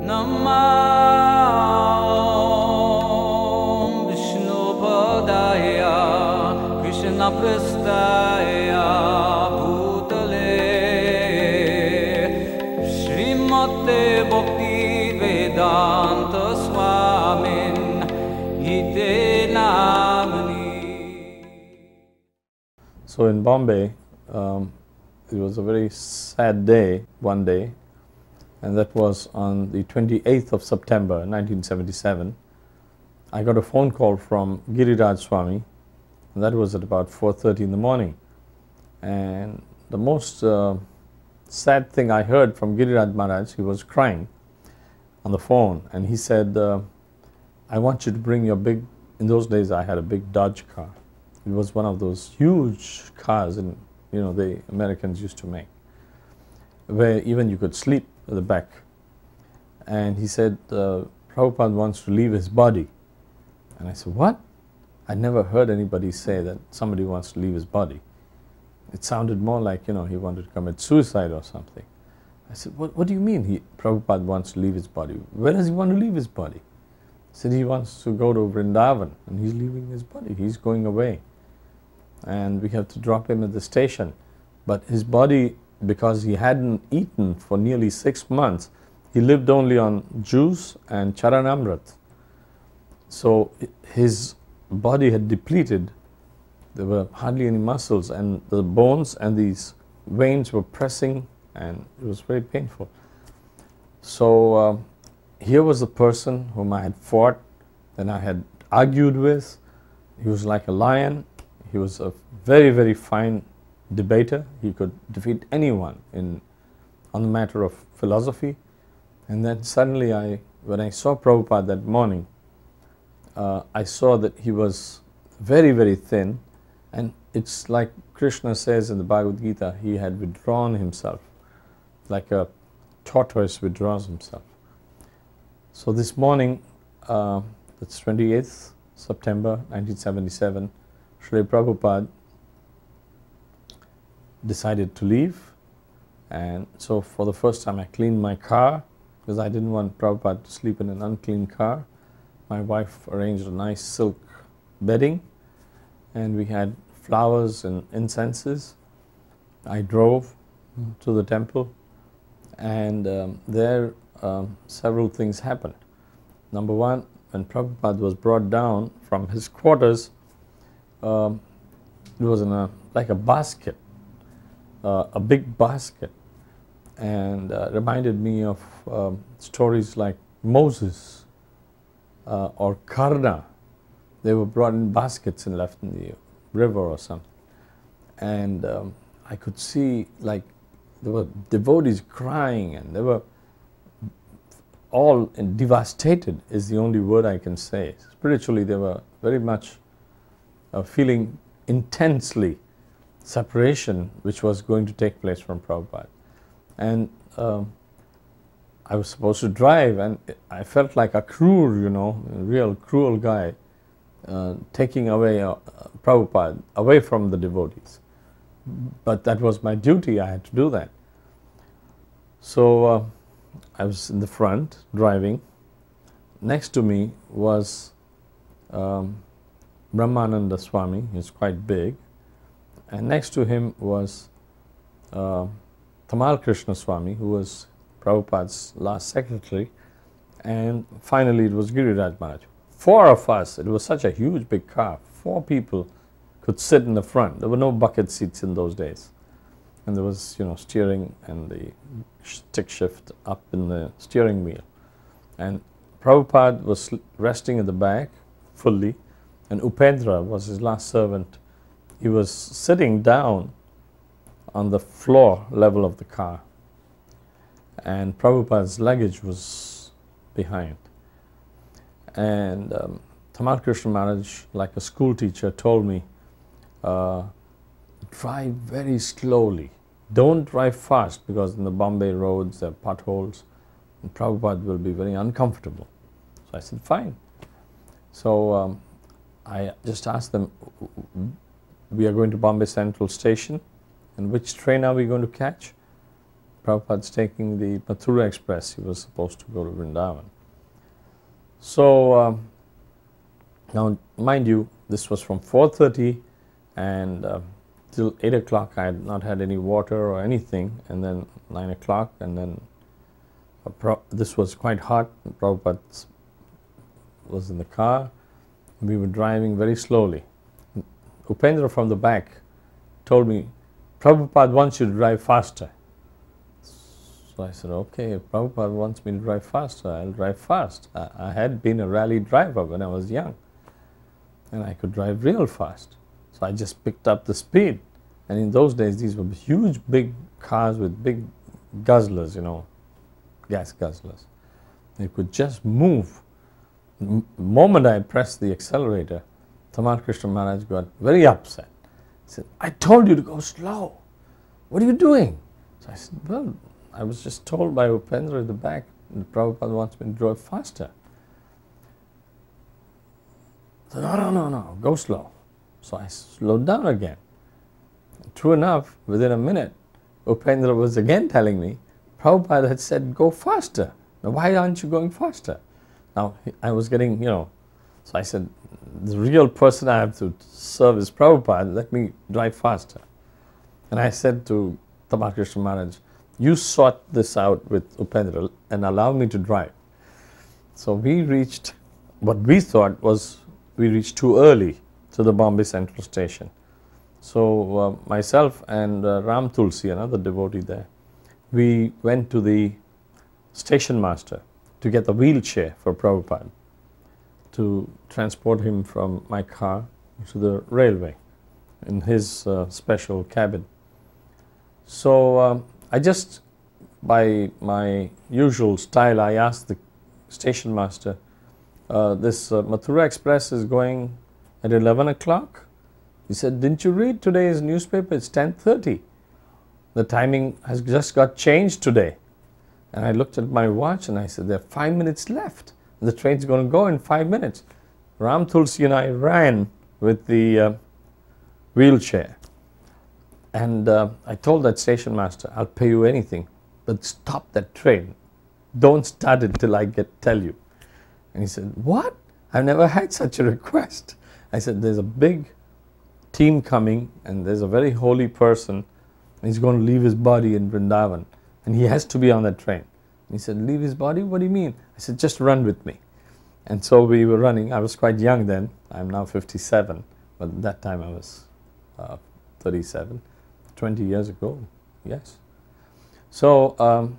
Namah Vishnu Padaya Krishna Prastaya Bhutale Srimate Bhakti Vedanta Swamin Ite Namani. So in Bombay, it was a very sad day, one day, and that was on the 28th of September 1977. I got a phone call from Giriraj Swami, and that was at about 4:30 in the morning. And the most sad thing I heard from Giriraj Maharaj, he was crying on the phone, and he said, I want you to bring your big, in those days I had a big Dodge car. It was one of those huge cars, and the Americans used to make, where even you could sleep at the back. And he said, Prabhupada wants to leave his body. And I said, what? I never heard anybody say that somebody wants to leave his body. It sounded more like, he wanted to commit suicide or something. I said, what do you mean Prabhupada wants to leave his body? Where does he want to leave his body? He said he wants to go to Vrindavan, and he's leaving his body. He's going away. And we have to drop him at the station. But his body, because he hadn't eaten for nearly 6 months, he lived only on juice and charanamrit. So his body had depleted. There were hardly any muscles, and the bones and these veins were pressing, and it was very painful. So here was the person whom I had fought, then I had argued with. He was like a lion. He was a very, very fine debater. He could defeat anyone on the matter of philosophy. And then suddenly when I saw Prabhupada that morning, I saw that he was very, very thin, and it's like Krishna says in the Bhagavad Gita, he had withdrawn himself, like a tortoise withdraws himself. So this morning, that's 28th September 1977, Srila Prabhupada decided to leave, and so for the first time I cleaned my car, because I didn't want Prabhupada to sleep in an unclean car. My wife arranged a nice silk bedding, and we had flowers and incenses. I drove to the temple, and there several things happened. Number one, when Prabhupada was brought down from his quarters, it was in like a basket, a big basket, and reminded me of stories like Moses or Karna. They were brought in baskets and left in the river or something. And I could see, like, there were devotees crying, and they were all devastated is the only word I can say. Spiritually, they were very much feeling intensely separation which was going to take place from Prabhupada. And I was supposed to drive, and I felt like a cruel, a real cruel guy, taking away Prabhupada away from the devotees. But that was my duty, I had to do that. So I was in the front driving. Next to me was Brahmananda Swami. He was quite big, and next to him was Tamal Krishna Swami, who was Prabhupada's last secretary, and finally it was Giriraj Maharaj. 4 of us, it was such a huge big car, 4 people could sit in the front. There were no bucket seats in those days, and there was steering and the stick shift up in the steering wheel, and Prabhupada was resting at the back fully, and Upendra was his last servant. He was sitting down on the floor level of the car, and Prabhupada's luggage was behind. And Tamal Krishna Maharaj, like a school teacher, told me, drive very slowly. Don't drive fast, because in the Bombay roads there are potholes, and Prabhupada will be very uncomfortable. So I said, fine. So I just asked them, we are going to Bombay Central Station, and which train are we going to catch? Prabhupada's taking the Mathura Express. He was supposed to go to Vrindavan. So now, mind you, this was from 4:30 and till 8 o'clock I had not had any water or anything, and then 9 o'clock, and then this was quite hot. Prabhupada was in the car. We were driving very slowly. Upendra from the back told me, Prabhupada wants you to drive faster. So I said, okay, if Prabhupada wants me to drive faster, I'll drive fast. I had been a rally driver when I was young, and I could drive real fast. So I just picked up the speed. And in those days, these were huge, big cars with big guzzlers, you know, gas guzzlers. They could just move. The moment I pressed the accelerator, Tamal Krishna Maharaj got very upset. He said, I told you to go slow. What are you doing? So I said, well, I was just told by Upendra at the back that Prabhupada wants me to drive faster. So no, go slow. So I slowed down again. True enough, within a minute, Upendra was again telling me, Prabhupada had said, go faster. Now, why aren't you going faster? Now, I was getting, so I said, the real person I have to serve is Prabhupada, let me drive faster. And I said to Tamal Krishna Maharaj, you sort this out with Upendra and allow me to drive. So we reached, what we thought was, we reached too early to the Bombay Central Station. So myself and Ram Tulsi, another devotee there, we went to the station master to get the wheelchair for Prabhupada, to transport him from my car to the railway in his special cabin. So I just, by my usual style, I asked the station master, this Mathura Express is going at 11 o'clock? He said, didn't you read today's newspaper? It's 10:30. The timing has just got changed today. And I looked at my watch and I said, there are 5 minutes left. The train's going to go in 5 minutes. Ram Tulsi and I ran with the wheelchair. And I told that station master, I'll pay you anything, but stop that train. Don't start it till I tell you. And he said, what? I've never had such a request. I said, there's a big team coming and there's a very holy person. And he's going to leave his body in Vrindavan. And he has to be on that train. And he said, leave his body? What do you mean? I said, just run with me. And so we were running. I was quite young then. I'm now 57. But at that time I was 37. 20 years ago, yes. So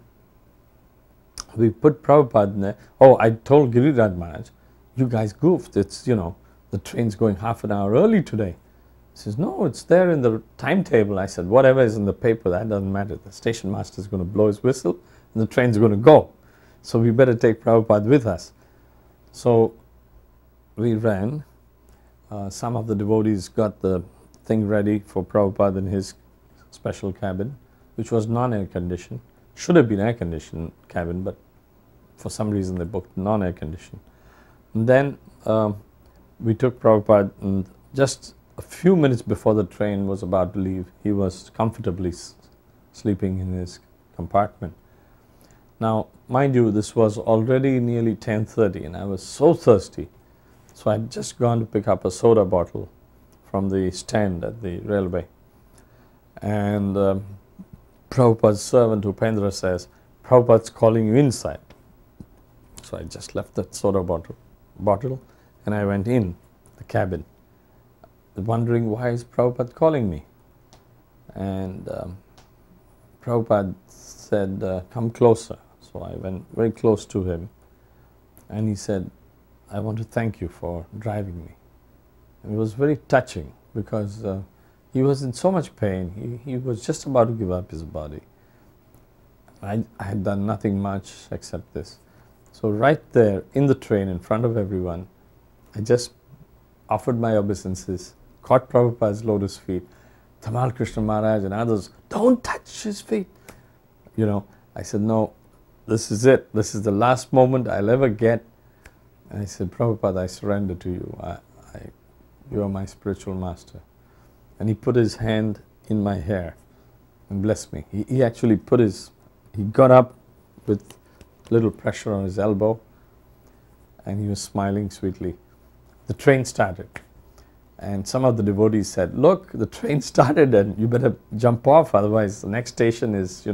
we put Prabhupada in there. Oh, I told Giriraj Maharaj, you guys goofed. It's, the train's going half an hour early today. He says, no, it's there in the timetable. I said, whatever is in the paper, that doesn't matter. The station master is going to blow his whistle and the train's going to go. So we better take Prabhupada with us. So we ran. Some of the devotees got the thing ready for Prabhupada in his special cabin, which was non-air conditioned. Should have been air conditioned cabin, but for some reason they booked non-air conditioned. And then we took Prabhupada, and just a few minutes before the train was about to leave, he was comfortably sleeping in his compartment. Now, mind you, this was already nearly 10:30 and I was so thirsty. So I had just gone to pick up a soda bottle from the stand at the railway. And Prabhupada's servant Upendra says, Prabhupada's calling you inside. So I just left that soda bottle and I went in the cabin, wondering why is Prabhupada calling me. And Prabhupada said, come closer. So I went very close to him and he said, I want to thank you for driving me. And it was very touching because he was in so much pain. He was just about to give up his body. I had done nothing much except this. So right there in the train in front of everyone, I just offered my obeisances, caught Prabhupada's lotus feet. Tamal Krishna Maharaj and others, don't touch his feet. I said, no, this is it. This is the last moment I'll ever get. And I said, Prabhupada, I surrender to you. You are my spiritual master. And he put his hand in my hair and blessed me. He actually put his He got up with little pressure on his elbow and he was smiling sweetly. The train started. And some of the devotees said, look, the train started and you better jump off, otherwise the next station is,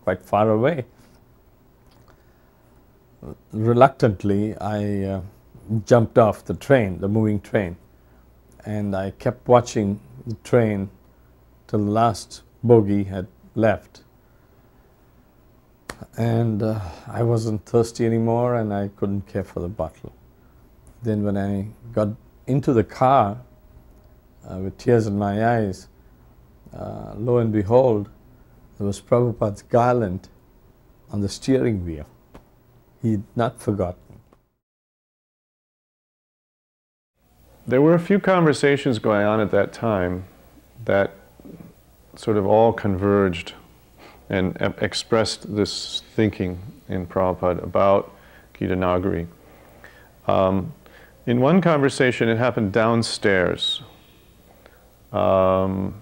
quite far away. Reluctantly, I jumped off the train, the moving train, and I kept watching the train till the last bogie had left. And I wasn't thirsty anymore and I couldn't care for the bottle. Then when I got into the car, with tears in my eyes, lo and behold, there was Prabhupada's garland on the steering wheel. He had not forgotten. There were a few conversations going on at that time that sort of all converged and expressed this thinking in Prabhupada about Gita Nagari. In one conversation, it happened downstairs in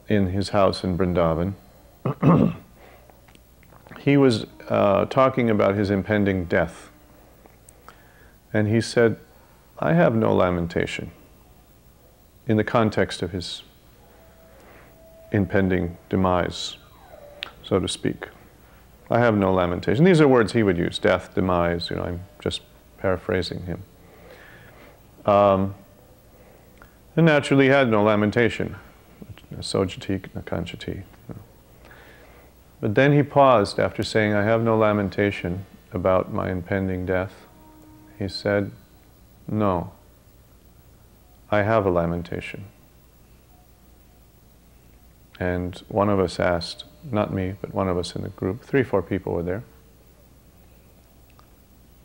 his house in Vrindavan. He was talking about his impending death. And he said, I have no lamentation in the context of his impending demise, so to speak. I have no lamentation. These are words he would use, death, demise, I'm just paraphrasing him. And naturally he had no lamentation. Sojati, nakanchati. But then he paused after saying, I have no lamentation about my impending death. He said, no, I have a lamentation. And one of us asked, not me, but one of us in the group, 3 or 4 people were there.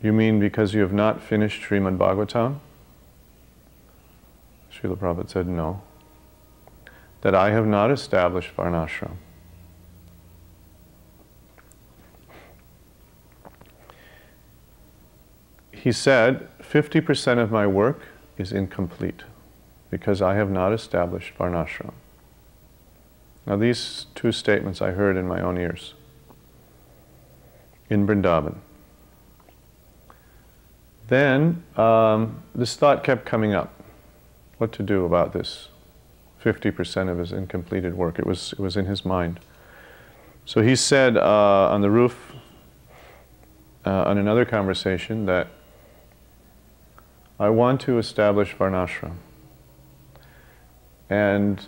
You mean because you have not finished Srimad Bhagavatam? Srila Prabhupada said, no. That I have not established Varnashram. He said, 50% of my work is incomplete because I have not established Varnashram. Now these 2 statements I heard in my own ears in Vrindavan. Then this thought kept coming up, what to do about this 50% of his incompleted work. It was in his mind. So he said on the roof on another conversation that I want to establish Varnashram. And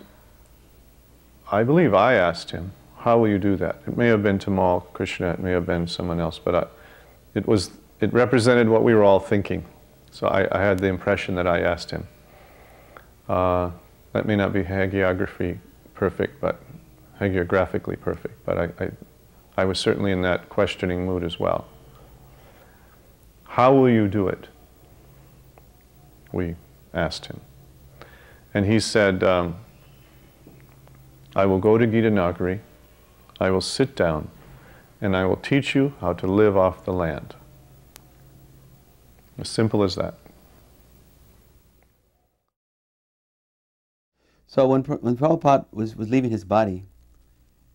I believe I asked him, how will you do that? It may have been Tamal, Krishna, it may have been someone else, but it represented what we were all thinking. So I had the impression that I asked him. That may not be hagiographically perfect, but I was certainly in that questioning mood as well. How will you do it? We asked him. And he said, I will go to Gita Nagari, I will sit down, and I will teach you how to live off the land. As simple as that. So when Prabhupada was leaving his body,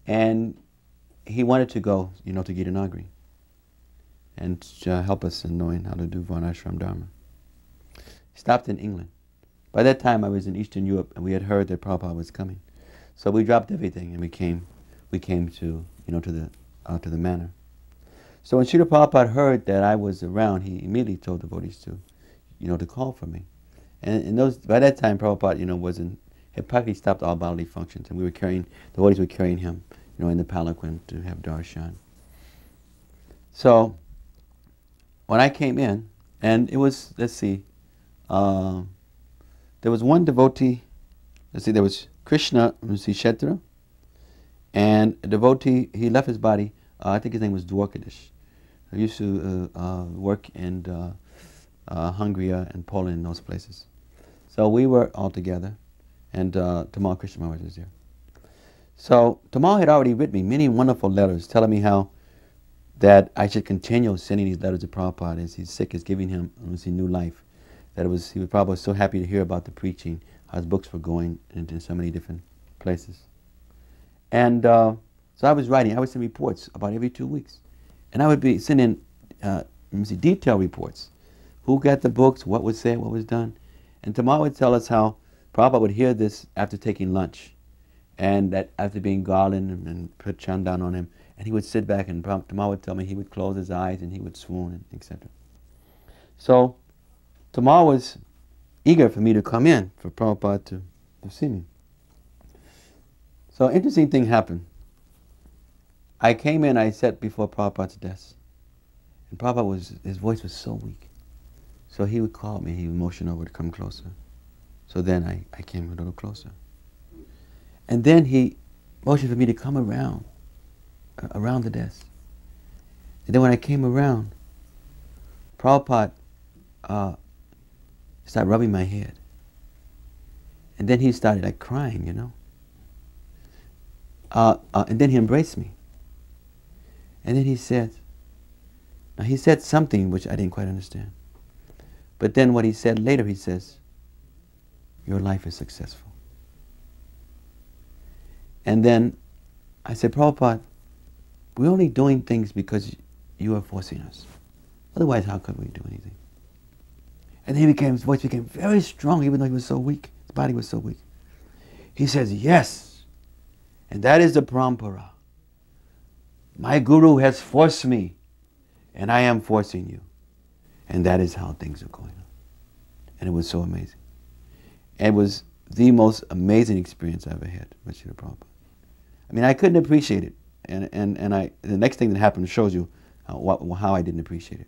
and he wanted to go, to Gita Nagari, and help us in knowing how to do Varnashram Dharma. He stopped in England. By that time I was in Eastern Europe, and we had heard that Prabhupada was coming. So we dropped everything and we came to to the manor. So when Srila Prabhupada heard that I was around, he immediately told devotees to call for me. And by that time Prabhupada had practically stopped all bodily functions, and devotees were carrying him in the palanquin to have darshan. So when I came in, and it was, there was one devotee, there was Krishna Kshetra, and a devotee, he left his body, I think his name was Dwarkadish. He used to work in Hungary and Poland and those places. So we were all together, and Tamal Krishna Maharaj was there. So Tamal had already written me many wonderful letters telling me how that I should continue sending these letters to Prabhupada as he's sick, is giving him new life. That he was probably so happy to hear about the preaching, how his books were going into so many different places. And So I was writing reports about every 2 weeks. And I would be sending detailed reports. Who got the books, what was said, what was done. And Tamal would tell us how Prabhupada would hear this after taking lunch. And that after being garlanded and put chandan on him, and he would sit back and Tamal would tell me he would close his eyes and he would swoon, etc. So Tamal was eager for me to come in, for Prabhupada to see me. So interesting thing happened. I came in, I sat before Prabhupada's desk. And Prabhupada his voice was so weak. So he would call me, he would motion over to come closer. So then I came a little closer. And then he motioned for me to come around the desk. And then when I came around, Prabhupada started rubbing my head. And then he started like crying, you know. And then he embraced me. And then he said something which I didn't quite understand. But then what he said later, he says, your life is successful. And then I said, Prabhupada, we're only doing things because you are forcing us. Otherwise, how could we do anything? And then his voice became very strong, even though he was so weak. His body was so weak. He says, yes, and that is the parampara. My guru has forced me, and I am forcing you. And that is how things are going on. And it was so amazing. It was the most amazing experience I ever had with Srila Prabhupada. I mean, I couldn't appreciate it. And the next thing that happened shows you how I didn't appreciate it.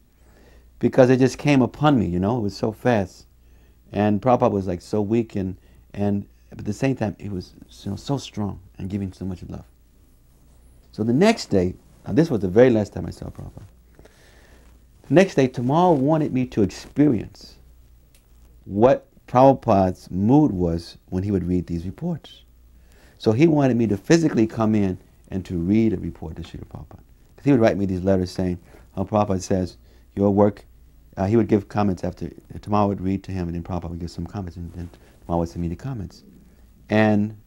Because it just came upon me, you know, it was so fast. And Prabhupada was like so weak and at the same time, he was, you know, so strong and giving so much love. So the next day, now this was the very last time I saw Prabhupada. The next day, Tamal wanted me to experience what Prabhupada's mood was when he would read these reports. So he wanted me to physically come in and to read a report to Srila Prabhupada. Because he would write me these letters saying how Prabhupada says, your work, he would give comments after, Tamal would read to him and then Prabhupada would give some comments and then Tamal would send me the comments. And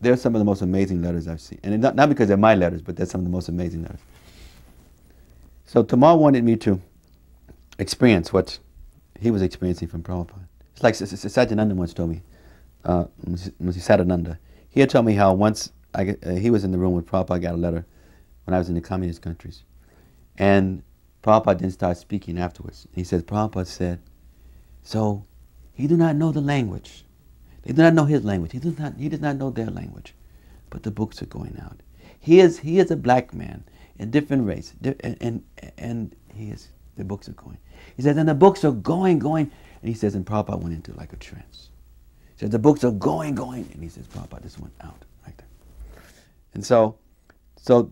they're some of the most amazing letters I've seen. And not because they're my letters, but they're some of the most amazing letters. So Tamal wanted me to experience what he was experiencing from Prabhupada. It's like Satyananda once told me, Sadananda. He had told me how once he was in the room when Prabhupada got a letter when I was in the communist countries. And Prabhupada didn't start speaking afterwards. He said, Prabhupada said, so he did not know the language. They do not know his language. He does not know their language. But the books are going out. He is a black man, a different race, and the books are going. He says, and the books are going, and he says, and Prabhupada went into like a trance. He says, the books are going, and he says, Prabhupada just went out like that. And so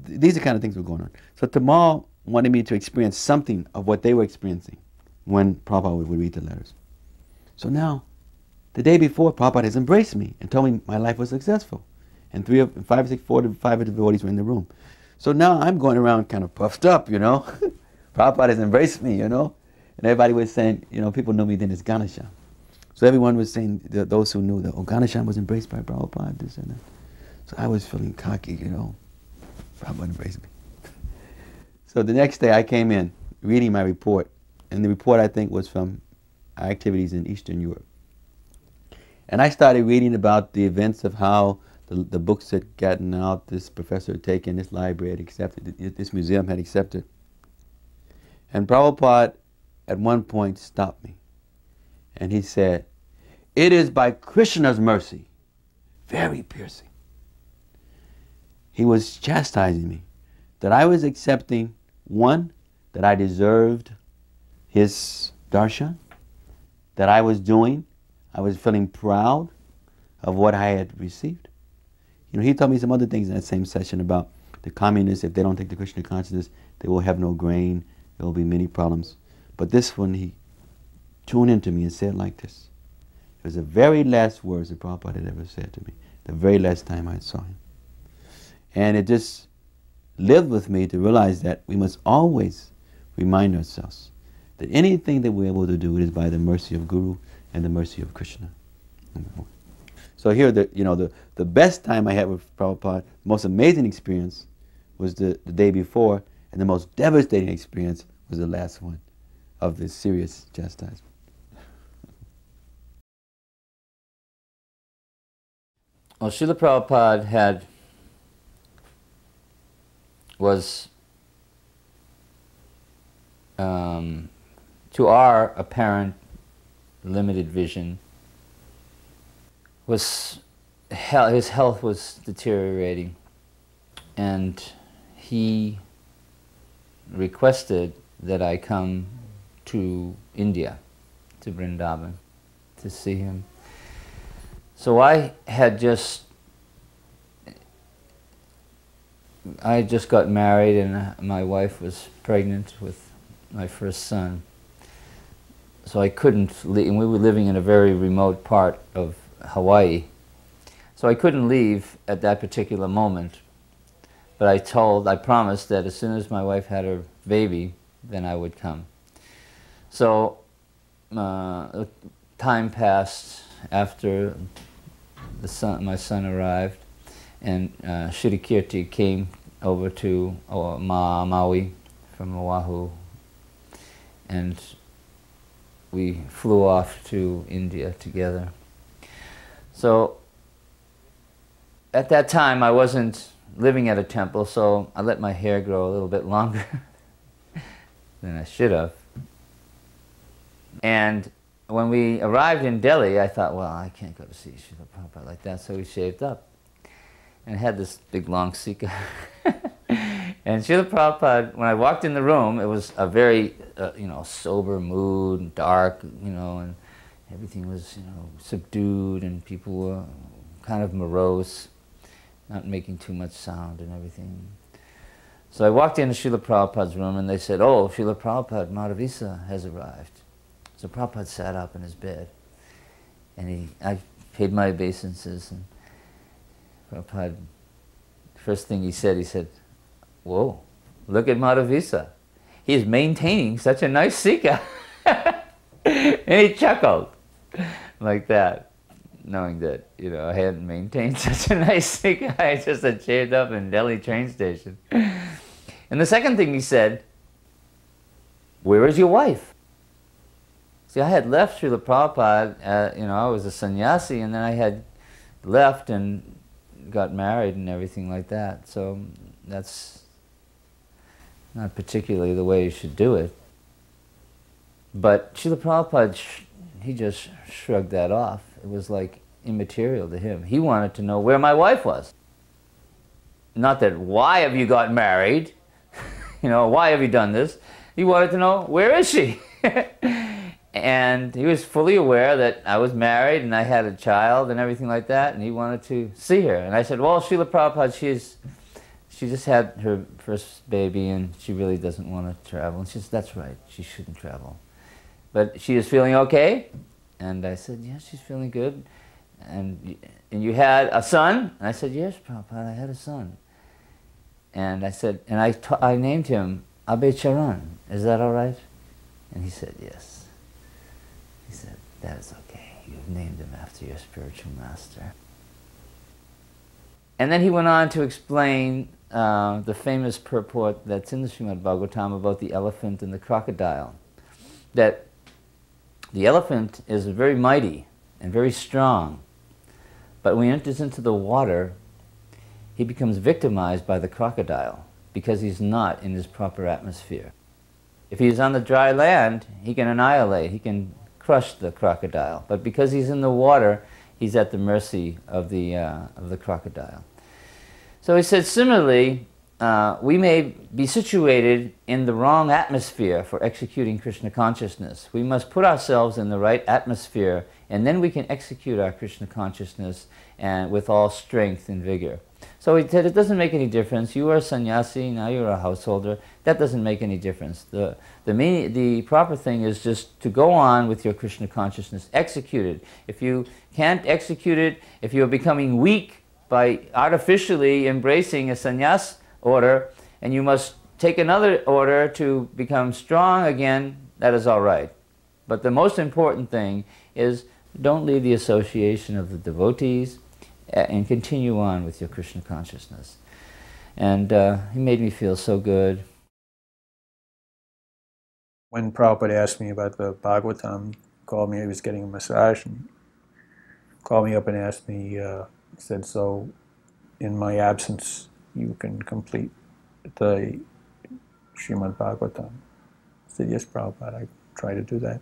these are the kind of things that were going on. So Tamal wanted me to experience something of what they were experiencing when Prabhupada would read the letters. So now, the day before, Prabhupada has embraced me and told me my life was successful. And 5 of the devotees were in the room. So now I'm going around kind of puffed up, you know. Prabhupada has embraced me, you know. And everybody was saying, you know, people knew me then as Ganesham. So everyone was saying, those who knew that, oh, Ganesham was embraced by Prabhupada, this and that. So I was feeling cocky, you know. Prabhupada embraced me. So the next day I came in, reading my report. And the report, I think, was from our activities in Eastern Europe. And I started reading about the events of how the books had gotten out, this professor had taken, this library had accepted, this museum had accepted. And Prabhupada at one point stopped me. And he said, it is by Krishna's mercy, very piercing. He was chastising me that I was accepting, one, that I deserved his darshan, that I was feeling proud of what I had received. You know, he told me some other things in that same session about the communists, if they don't take the Krishna consciousness, they will have no grain, there will be many problems. But this one, he tuned into me and said like this. It was the very last words that Prabhupada had ever said to me, the very last time I saw him. And it just lived with me to realize that we must always remind ourselves that anything that we're able to do, it is by the mercy of Guru and the mercy of Krishna. So here, the best time I had with Prabhupada, most amazing experience was the day before, and the most devastating experience was the last one of this serious chastisement. Well, Srila Prabhupada was, to our apparent limited vision, his health was deteriorating, and he requested that I come to India, to Vrindavan, to see him. So I just got married, and my wife was pregnant with my first son. So I couldn't leave, and we were living in a very remote part of Hawaii. So I couldn't leave at that particular moment. But I promised that as soon as my wife had her baby, then I would come. So time passed after my son arrived, and Shri Kirti came over to Maui from Oahu, and we flew off to India together. So at that time I wasn't living at a temple, so I let my hair grow a little bit longer than I should have. And when we arrived in Delhi, I thought, well, I can't go to see Srila Prabhupada like that, so we shaved up and had this big long sika. And Srila Prabhupada, when I walked in the room, it was a very sober mood, dark, and everything was subdued, and people were kind of morose, not making too much sound and everything. So I walked into Srila Prabhupada's room, and they said, oh, Srila Prabhupada, Madhudvisa has arrived. So Prabhupada sat up in his bed, and I paid my obeisances, and Prabhupada, first thing he said, whoa, look at Madhudvisa. He's maintaining such a nice sika. And he chuckled like that, knowing that, I hadn't maintained such a nice sika. I just had shaved up in Delhi train station. And the second thing he said, where is your wife? See, I had left Srila Prabhupada, I was a sannyasi, and then I had left and got married and everything like that. So that's not particularly the way you should do it. But Srila Prabhupada, he just shrugged that off. It was like immaterial to him. He wanted to know where my wife was. Not that, why have you got married? Why have you done this? He wanted to know, where is she? And he was fully aware that I was married and I had a child and everything like that, and he wanted to see her. And I said, well, Srila Prabhupada, she just had her first baby and she really doesn't want to travel. And she said, that's right, she shouldn't travel. But she is feeling okay? And I said, yes, she's feeling good. And you had a son? And I said, yes, Prabhupada, I had a son. And I said, and I named him Abhay Charan. Is that all right? And he said, yes. He said, that is okay. You've named him after your spiritual master. And then he went on to explain the famous purport that's in the Srimad Bhagavatam about the elephant and the crocodile. That the elephant is very mighty and very strong, but when he enters into the water, he becomes victimized by the crocodile because he's not in his proper atmosphere. If he's on the dry land, he can annihilate, he can crush the crocodile. But because he's in the water, he's at the mercy of the crocodile. So he said, similarly, we may be situated in the wrong atmosphere for executing Krishna consciousness. We must put ourselves in the right atmosphere, and then we can execute our Krishna consciousness and with all strength and vigor. So he said, it doesn't make any difference. You are a sannyasi, now you're a householder. That doesn't make any difference. The proper thing is just to go on with your Krishna consciousness, execute it. If you can't execute it, if you're becoming weak by artificially embracing a sannyas order, and you must take another order to become strong again, that is all right. But the most important thing is don't leave the association of the devotees, and continue on with your Krishna consciousness. And he made me feel so good. When Prabhupada asked me about the Bhagavatam, called me, he was getting a massage, and called me up and asked me, said, so in my absence, you can complete the Srimad Bhagavatam. I said, yes, Prabhupada, I try to do that.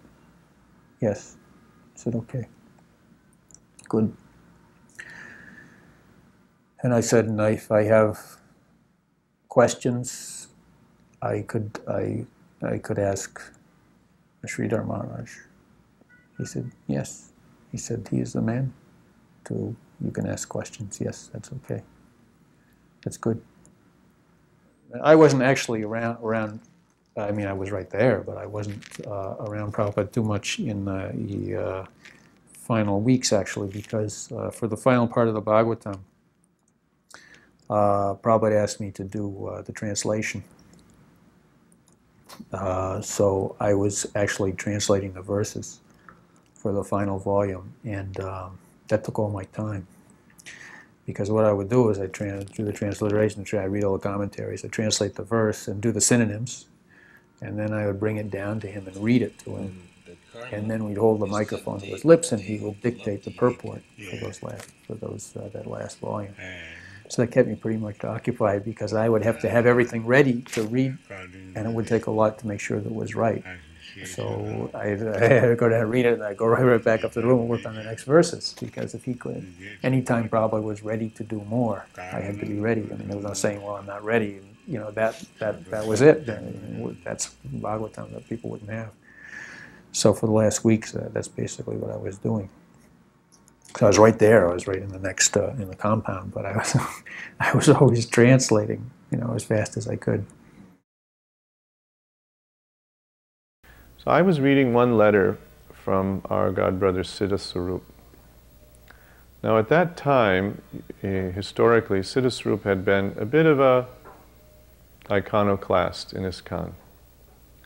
Yes. I said, okay. Good. And I said, and if I have questions, I could ask Sridhar Maharaj. He said, yes. He said, he is the man. You can ask questions. Yes, that's okay. That's good. I wasn't actually around. I mean, I was right there, but I wasn't around Prabhupada too much in the final weeks, actually, because for the final part of the Bhagavatam, Prabhupada asked me to do the translation. So I was actually translating the verses for the final volume, and that took all my time. Because what I would do is I'd do the transliteration, I read all the commentaries, I'd translate the verse and do the synonyms, and then I would bring it down to him and read it to him. And then we'd hold the microphone to his lips and he would dictate the purport for that last volume. So that kept me pretty much occupied, because I would have to have everything ready to read, and it would take a lot to make sure that it was right. So I had to go down and read it, and I'd go right back up to the room and work on the next verses, because if he could, anytime Prabhupada was ready to do more, I had to be ready. I mean, there was no saying, well, I'm not ready. And, you know, that was it. That's Bhagavatam that people wouldn't have. So for the last weeks, that's basically what I was doing. So I was right there. I was right in the next, in the compound, but I was always translating, you know, as fast as I could. So I was reading one letter from our godbrother Siddha. Now at that time, historically, Siddha had been a bit of a iconoclast in ISKCON.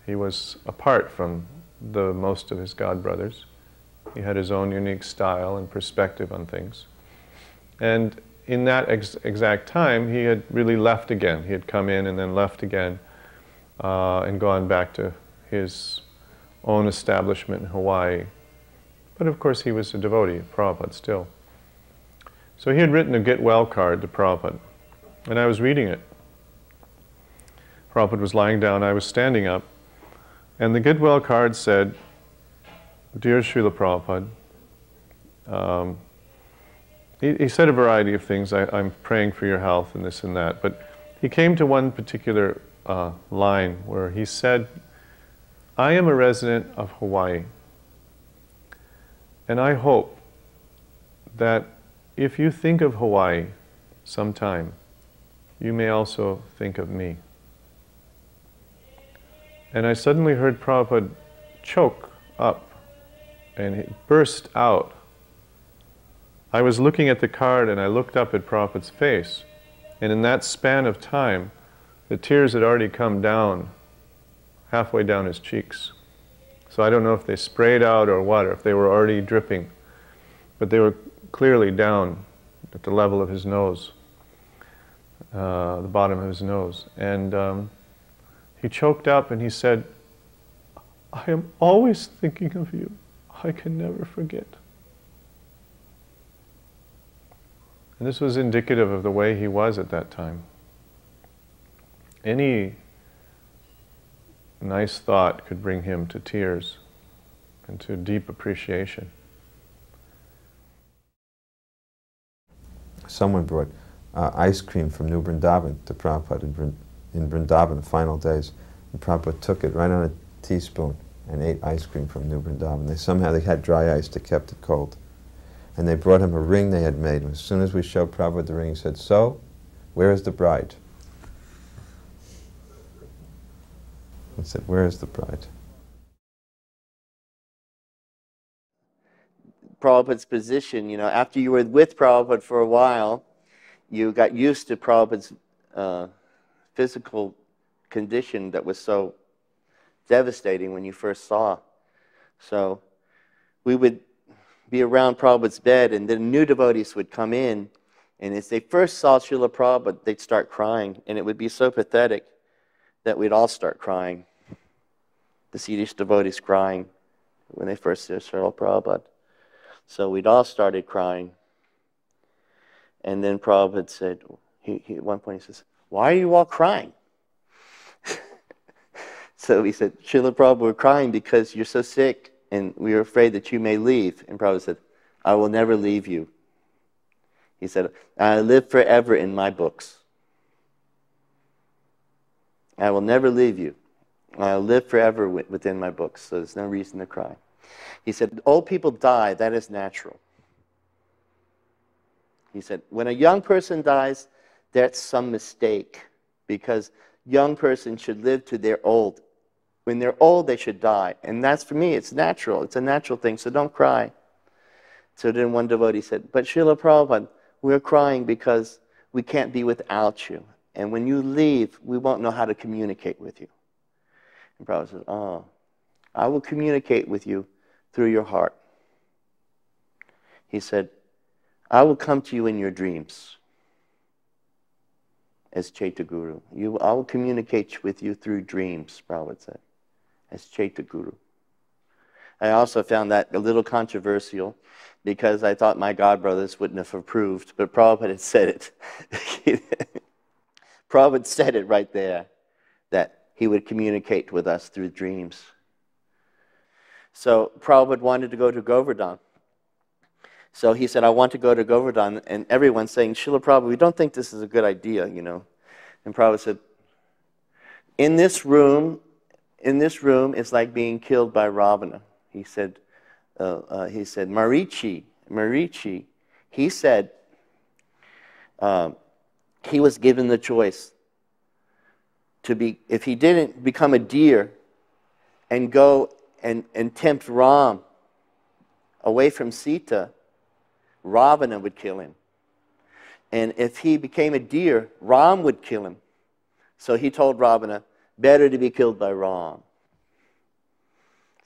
He was apart from the most of his godbrothers. He had his own unique style and perspective on things. And in that exact time, he had really left again. He had come in and then left again and gone back to his own establishment in Hawaii. But of course he was a devotee of Prabhupada still. So he had written a get well card to Prabhupada, and I was reading it. Prabhupada was lying down, I was standing up, and the get well card said, Dear Srila Prabhupada, he said a variety of things, I'm praying for your health and this and that, but he came to one particular line where he said, I am a resident of Hawaii, and I hope that if you think of Hawaii sometime, you may also think of me. And I suddenly heard Prabhupada choke up, and it burst out. I was looking at the card and I looked up at Prabhupada's face, and in that span of time, the tears had already come down halfway down his cheeks. So I don't know if they sprayed out or what, or if they were already dripping, but they were clearly down at the level of his nose, the bottom of his nose. And he choked up and he said, I am always thinking of you. I can never forget. And this was indicative of the way he was at that time. Any nice thought could bring him to tears and to deep appreciation. Someone brought ice cream from New Vrindavan to Prabhupada in Vrindavan, the final days. And Prabhupada took it right on a teaspoon and ate ice cream from New Vrindavan. They had dry ice that kept it cold. And they brought him a ring they had made. And as soon as we showed Prabhupada the ring, he said, so, where is the bride? He said, where is the bride? Prabhupada's position, you know, after you were with Prabhupada for a while, you got used to Prabhupada's physical condition that was so devastating when you first saw. So we would be around Prabhupada's bed, and then new devotees would come in, and as they first saw Srila Prabhupada, they'd start crying, and it would be so pathetic that we'd all start crying. The Swedish devotees crying when they first saw Srila Prabhupada. So we'd all started crying. And then Prabhupada said, at one point he says, "Why are you all crying?" So he said, "Srila Prabhupada, we're crying because you're so sick and we are afraid that you may leave." And Prabhupada said, "I will never leave you." He said, "I live forever in my books. I will never leave you. I'll live forever within my books, so there's no reason to cry." He said, "Old people die, that is natural." He said, "When a young person dies, that's some mistake, because young person should live to their old. When they're old, they should die. And that's, for me, it's natural. It's a natural thing, so don't cry." So then one devotee said, "But Srila Prabhupada, we're crying because we can't be without you. And when you leave, we won't know how to communicate with you." And Prabhupada said, "Oh, I will communicate with you through your heart." He said, "I will come to you in your dreams as Chaitya Guru. I will communicate with you through dreams," Prabhupada said, as Chaitya Guru. I also found that a little controversial because I thought my godbrothers wouldn't have approved, but Prabhupada had said it. Prabhupada said it right there, that he would communicate with us through dreams. So Prabhupada wanted to go to Govardhan. So he said, "I want to go to Govardhan," and everyone's saying, "Srila Prabhupada, we don't think this is a good idea, you know." And Prabhupada said, in this room it's like being killed by Ravana." He said, Marichi, he said, he was given the choice to be, if he didn't become a deer and go and tempt Ram away from Sita, Ravana would kill him. And if he became a deer, Ram would kill him. So he told Ravana, better to be killed by Ram.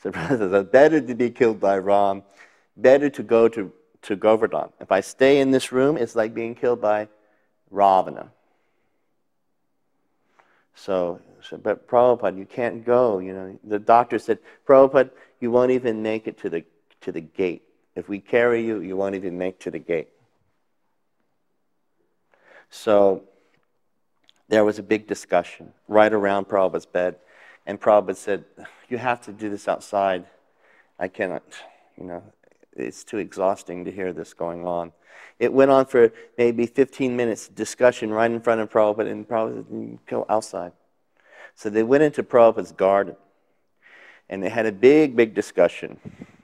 So better to be killed by Ram, better to go to Govardhan. If I stay in this room, it's like being killed by Ravana. So, but Prabhupada, you can't go. You know, the doctor said, "Prabhupada, you won't even make it to the gate. If we carry you, you won't even make to the gate." So there was a big discussion right around Prabhupada's bed, and Prabhupada said, "You have to do this outside. I cannot, you know, it's too exhausting to hear this going on." It went on for maybe 15 minutes, discussion right in front of Prabhupada, and Prabhupada said, "Go outside." So they went into Prabhupada's garden, and they had a big discussion.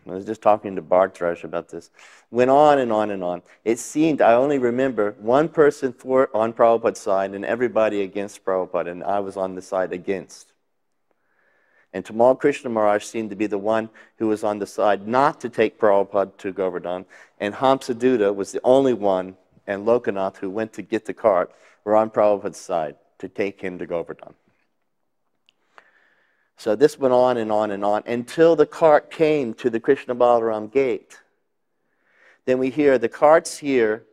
I was just talking to Bhartrash about this. Went on and on and on. It seemed, I only remember, one person on Prabhupada's side and everybody against Prabhupada, and I was on the side against. And Tamal Krishna Maharaj seemed to be the one who was on the side not to take Prabhupada to Govardhan, and Hamsaduta was the only one, and Lokanath, who went to get the cart, were on Prabhupada's side to take him to Govardhan. So this went on and on and on until the cart came to the Krishna Balaram gate. Then we hear, the cart's here.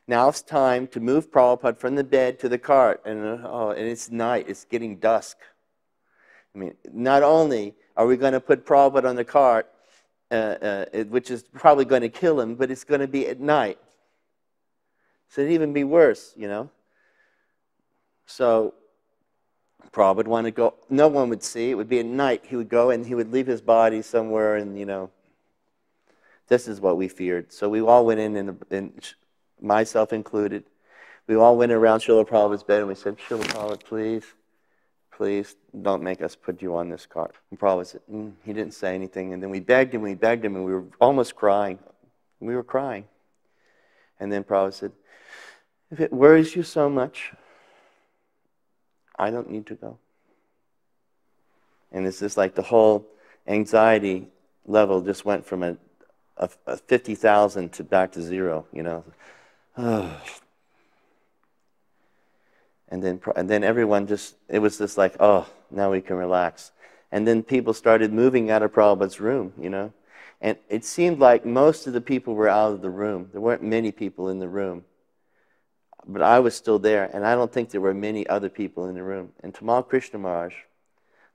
Now it's time to move Prabhupada from the bed to the cart. And it's night. It's getting dusk. I mean, not only are we going to put Prabhupada on the cart, which is probably going to kill him, but it's going to be at night. So it'd even be worse, you know. So Prabhupada would want to go. No one would see. It would be at night. He would go and he would leave his body somewhere, and, you know, this is what we feared. So we all went in, and myself included, we all went around Srila Prabhupada's bed and we said, "Srila Prabhupada, please don't make us put you on this cart." And Prabhupada said, he didn't say anything. And then we begged him, and we were almost crying. We were crying. And then Prabhupada said, "If it worries you so much, I don't need to go." And it's just like the whole anxiety level just went from a 50,000 to back to zero, you know. And then everyone just, it was just like, oh, now we can relax. And then people started moving out of Prabhupada's room, you know. And it seemed like most of the people were out of the room. There weren't many people in the room. But I was still there, and I don't think there were many other people in the room. And Tamal Krishna Maharaj,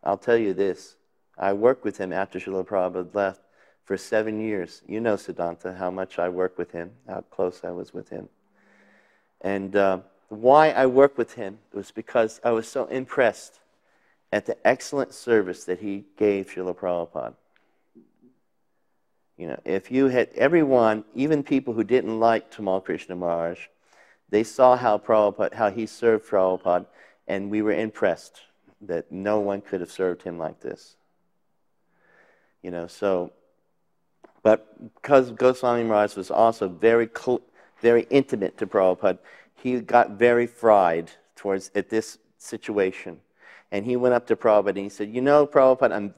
I'll tell you this, I worked with him after Srila Prabhupada left for 7 years. You know, Siddhanta, how much I worked with him, how close I was with him. And why I worked with him was because I was so impressed at the excellent service that he gave Srila Prabhupada. You know, if you had everyone, even people who didn't like Tamal Krishna Maharaj, they saw how he served Prabhupada, and we were impressed that no one could have served him like this. You know, so, but because Goswami Maharaj was also very intimate to Prabhupada, he got very fried at this situation. And he went up to Prabhupada and he said, you know, Prabhupada,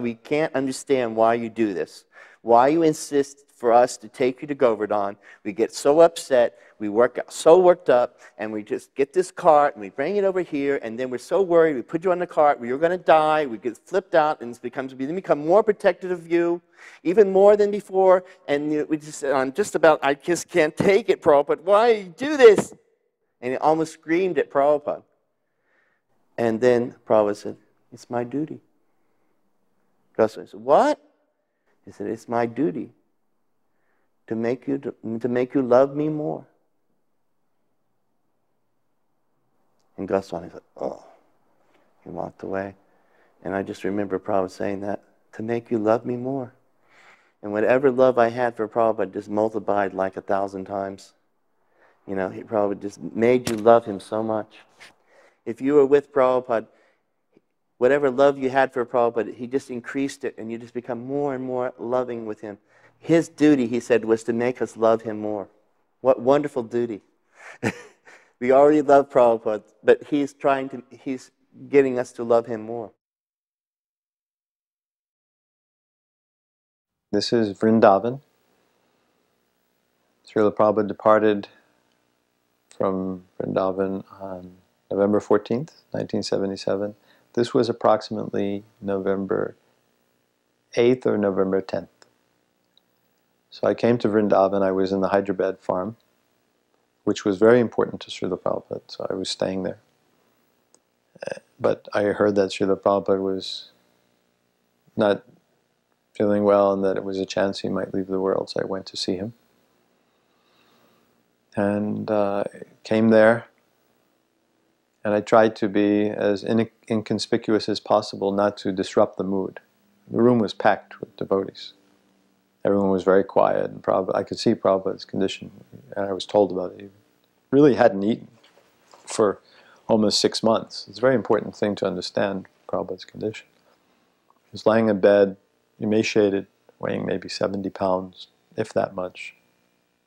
we can't understand why you do this. Why you insist for us to take you to Govardhan. We get so upset, we so worked up, and we just get this cart and we bring it over here, and then we're so worried, we put you on the cart, you're going to die, we get flipped out, and we become more protective of you, even more than before, and we just said, I just can't take it, Prabhupada, why do you do this? And he almost screamed at Prabhupada. And then Prabhupada said, it's my duty. Goswami said, what? He said, it's my duty to make you love me more. And Goswami said, oh. He walked away. And I just remember Prabhupada saying that, to make you love me more. And whatever love I had for Prabhupada just multiplied like 1,000 times. You know, he probably just made you love him so much. If you were with Prabhupada, whatever love you had for Prabhupada, he just increased it, and you just become more and more loving with him. His duty, he said, was to make us love him more. What wonderful duty. We already love Prabhupada, but he's getting us to love him more. This is Vrindavan. Srila Prabhupada departed from Vrindavan on November 14th, 1977. This was approximately November 8th or November 10th. So I came to Vrindavan. I was in the Hyderabad farm, which was very important to Srila Prabhupada, so I was staying there. But I heard that Srila Prabhupada was not feeling well and that it was a chance he might leave the world, so I went to see him. And came there, and I tried to be as inconspicuous as possible, not to disrupt the mood. The room was packed with devotees. Everyone was very quiet, and I could see Prabhupada's condition, and I was told about it. He really hadn't eaten for almost 6 months. It's a very important thing to understand Prabhupada's condition. He was lying in bed, emaciated, weighing maybe 70 pounds, if that much,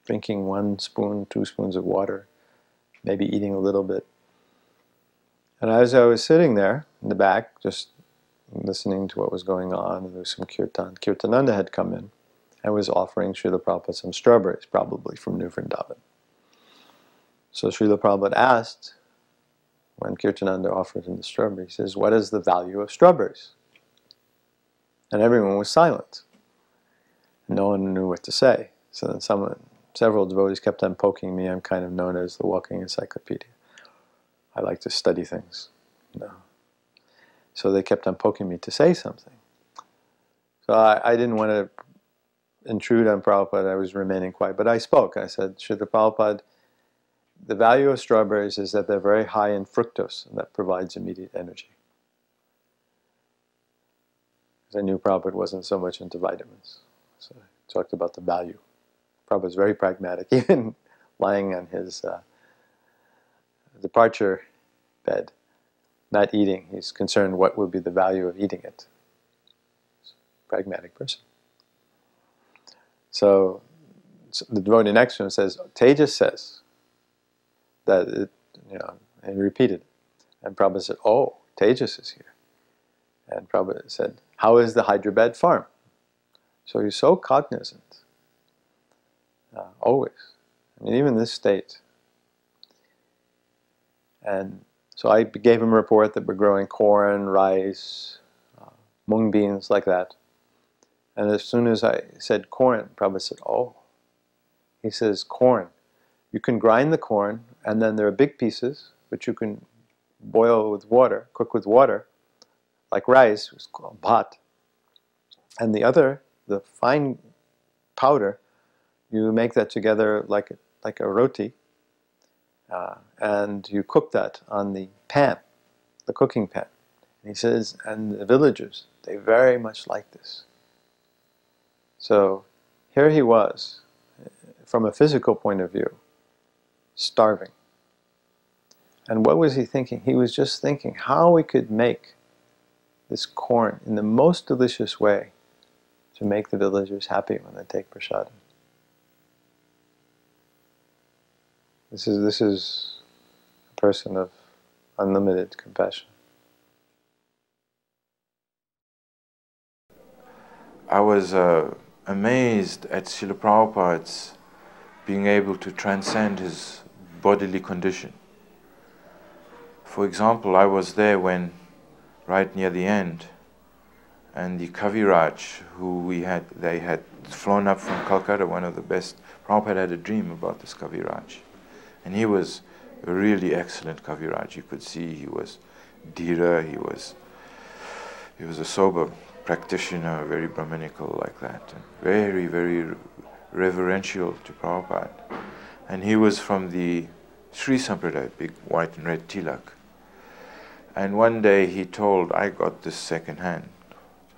drinking 1 spoon, 2 spoons of water, maybe eating a little bit. And as I was sitting there in the back, just listening to what was going on, and there was some kirtan. Kirtananda had come in and was offering Srila Prabhupada some strawberries, probably from New Vrindavan. So Srila Prabhupada asked, when Kirtananda offered him the strawberries, he says, what is the value of strawberries? And everyone was silent. No one knew what to say. So then several devotees kept on poking me. I'm kind of known as the walking encyclopedia. I like to study things. So they kept on poking me to say something. So I didn't want to intrude on Prabhupada. I was remaining quiet. But I spoke. I said, Srila Prabhupada, the value of strawberries is that they're very high in fructose, and that provides immediate energy. Because I knew Prabhupada wasn't so much into vitamins. So I talked about the value. Prabhupada's very pragmatic, even lying on his departure bed, not eating. He's concerned what would be the value of eating it. He's a pragmatic person. So the devotee next to him says, Tejiyas says that it, and he repeated it. And Prabhupada said, oh, Tejiyas is here. And Prabhupada said, how is the Hyderabad farm? So he's so cognizant. Always. I mean, even this state. And so I gave him a report that we're growing corn, rice, mung beans, like that. And as soon as I said corn, Prabhupada said, oh. He says, corn. You can grind the corn, and then there are big pieces, which you can boil with water, cook with water, like rice, it's called bhat. And the other, the fine powder, you make that together like a roti, and you cook that on the pan, the cooking pan. And he says, and the villagers, they very much like this. So here he was, from a physical point of view, starving. And what was he thinking? He was just thinking how we could make this corn in the most delicious way to make the villagers happy when they take prasadam. This is a person of unlimited compassion. I was amazed at Srila Prabhupada's being able to transcend his bodily condition. For example, I was there when, right near the end, and the Kaviraj, who they had flown up from Calcutta, one of the best. Prabhupada had a dream about this Kaviraj. And he was a really excellent Kaviraj. You could see he was dhira, he was a sober practitioner, very Brahminical like that, and very, very reverential to Prabhupada. And he was from the Sri Sampradaya, big white and red tilak. And one day he told, I got this second hand,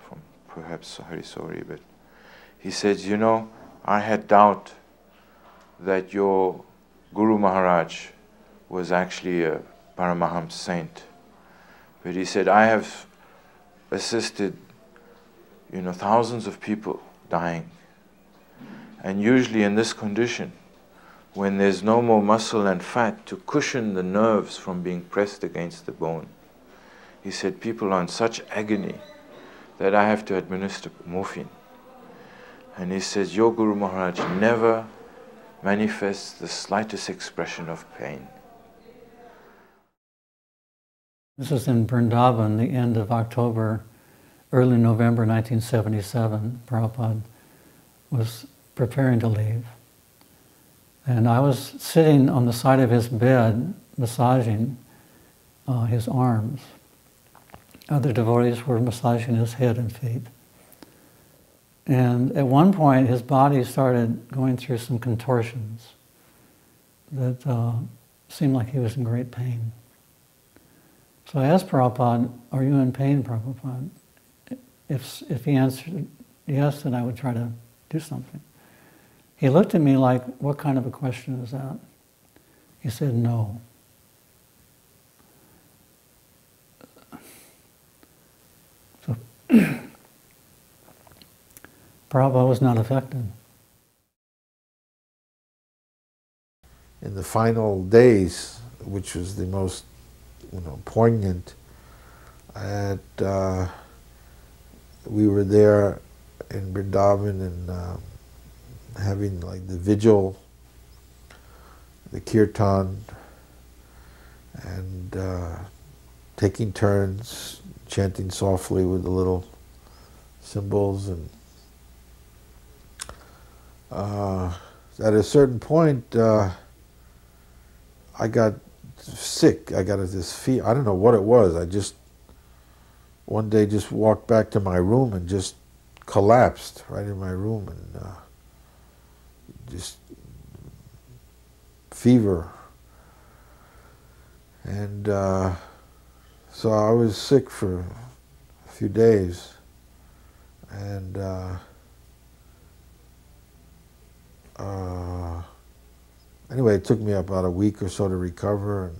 from perhaps Hari Sori, but he says, you know, I had doubt that your Guru Maharaj was actually a Paramahams saint. But he said, I have assisted, thousands of people dying. And usually in this condition, when there's no more muscle and fat to cushion the nerves from being pressed against the bone, he said, people are in such agony that I have to administer morphine. And he says, your Guru Maharaj never manifests the slightest expression of pain. This was in Vrindavan, the end of October, early November 1977. Prabhupada was preparing to leave. And I was sitting on the side of his bed, massaging his arms. Other devotees were massaging his head and feet. And at one point, his body started going through some contortions that seemed like he was in great pain. So I asked Prabhupada, are you in pain, Prabhupada? If he answered yes, then I would try to do something. He looked at me like, what kind of a question is that? He said, no. So Prabhupada was not affected. In the final days, which was the most poignant, we were there in Vrindavan and having like the vigil, the kirtan, and taking turns chanting softly with the little cymbals. And at a certain point, I got sick. I got this fever. I don't know what it was. I just one day just walked back to my room and just collapsed right in my room, and just fever. And so I was sick for a few days, and anyway, it took me about a week or so to recover, and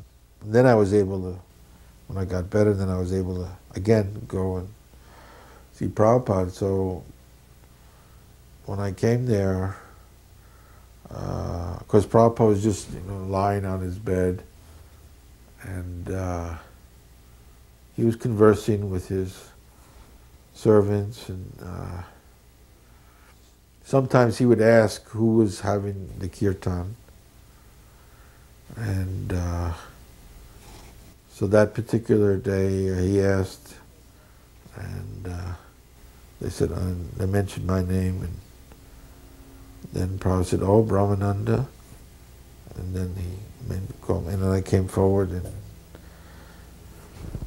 then I was able to, when I got better, then I was able to again go and see Prabhupada. So when I came there, of course Prabhupada was just lying on his bed, and he was conversing with his servants, and sometimes he would ask who was having the kirtan. And so that particular day he asked, and they said, they mentioned my name, and then Prabhupada said, "Oh, Brahmananda," and then he made me call me, and then I came forward, and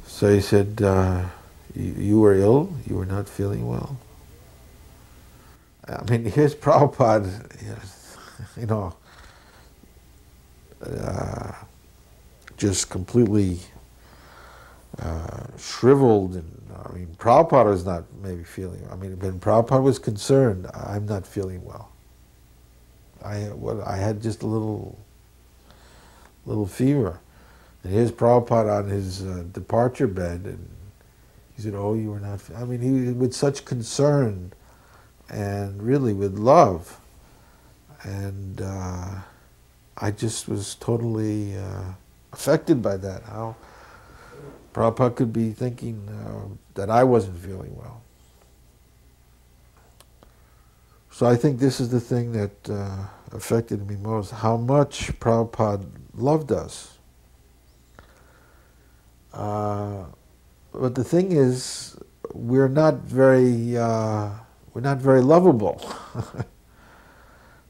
so he said, you were ill, you were not feeling well. I mean, here's Prabhupada, you know, just completely shriveled, and I mean, Prabhupada was not maybe feeling. I mean, when Prabhupada was concerned, I'm not feeling well. I had just a little fever, and here's Prabhupada on his departure bed, and he said, "Oh, you were not." I mean, he with such concern, and really with love, and I just was totally affected by that. How Prabhupada could be thinking that I wasn't feeling well. So I think this is the thing that affected me most, how much Prabhupada loved us. But the thing is, we're not very lovable.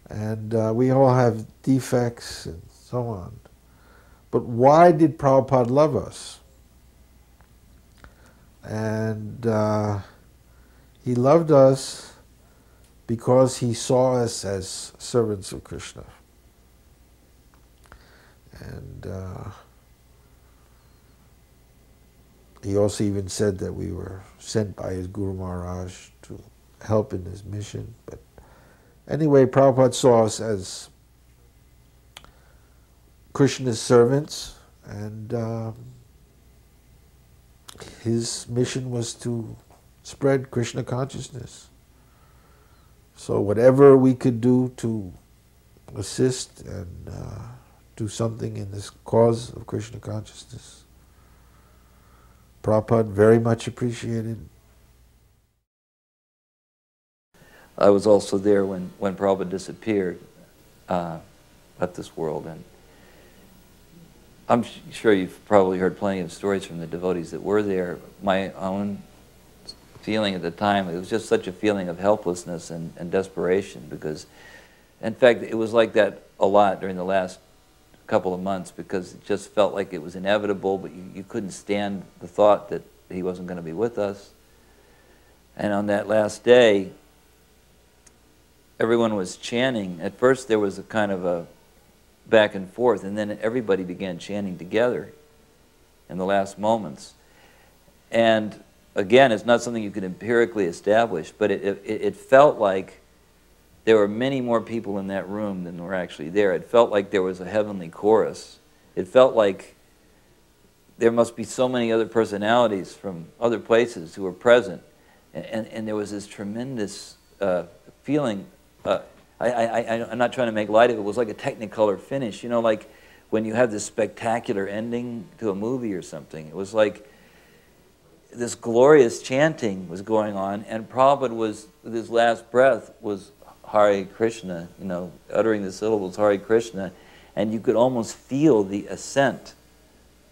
And we all have defects and so on. But why did Prabhupada love us? And he loved us because he saw us as servants of Krishna. And he also even said that we were sent by his Guru Maharaj to help in his mission. But anyway, Prabhupada saw us as Krishna's servants, and his mission was to spread Krishna consciousness. So whatever we could do to assist and do something in this cause of Krishna consciousness, Prabhupada very much appreciated. I was also there when Prabhupada disappeared, left this world, and I'm sure you've probably heard plenty of stories from the devotees that were there. My own feeling at the time, it was just such a feeling of helplessness and desperation, because in fact it was like that a lot during the last couple of months, because it just felt like it was inevitable, but you couldn't stand the thought that he wasn't going to be with us. And on that last day, everyone was chanting. At first there was a kind of a back and forth, and then everybody began chanting together in the last moments. And again, it's not something you can empirically establish, but it felt like there were many more people in that room than were actually there. It felt like there was a heavenly chorus. It felt like there must be so many other personalities from other places who were present. And there was this tremendous feeling. I'm not trying to make light of it. It was like a Technicolor finish. You know, like when you have this spectacular ending to a movie or something. It was like this glorious chanting was going on, and Prabhupada was, with his last breath, was Hare Krishna, you know, uttering the syllables Hare Krishna, and you could almost feel the ascent.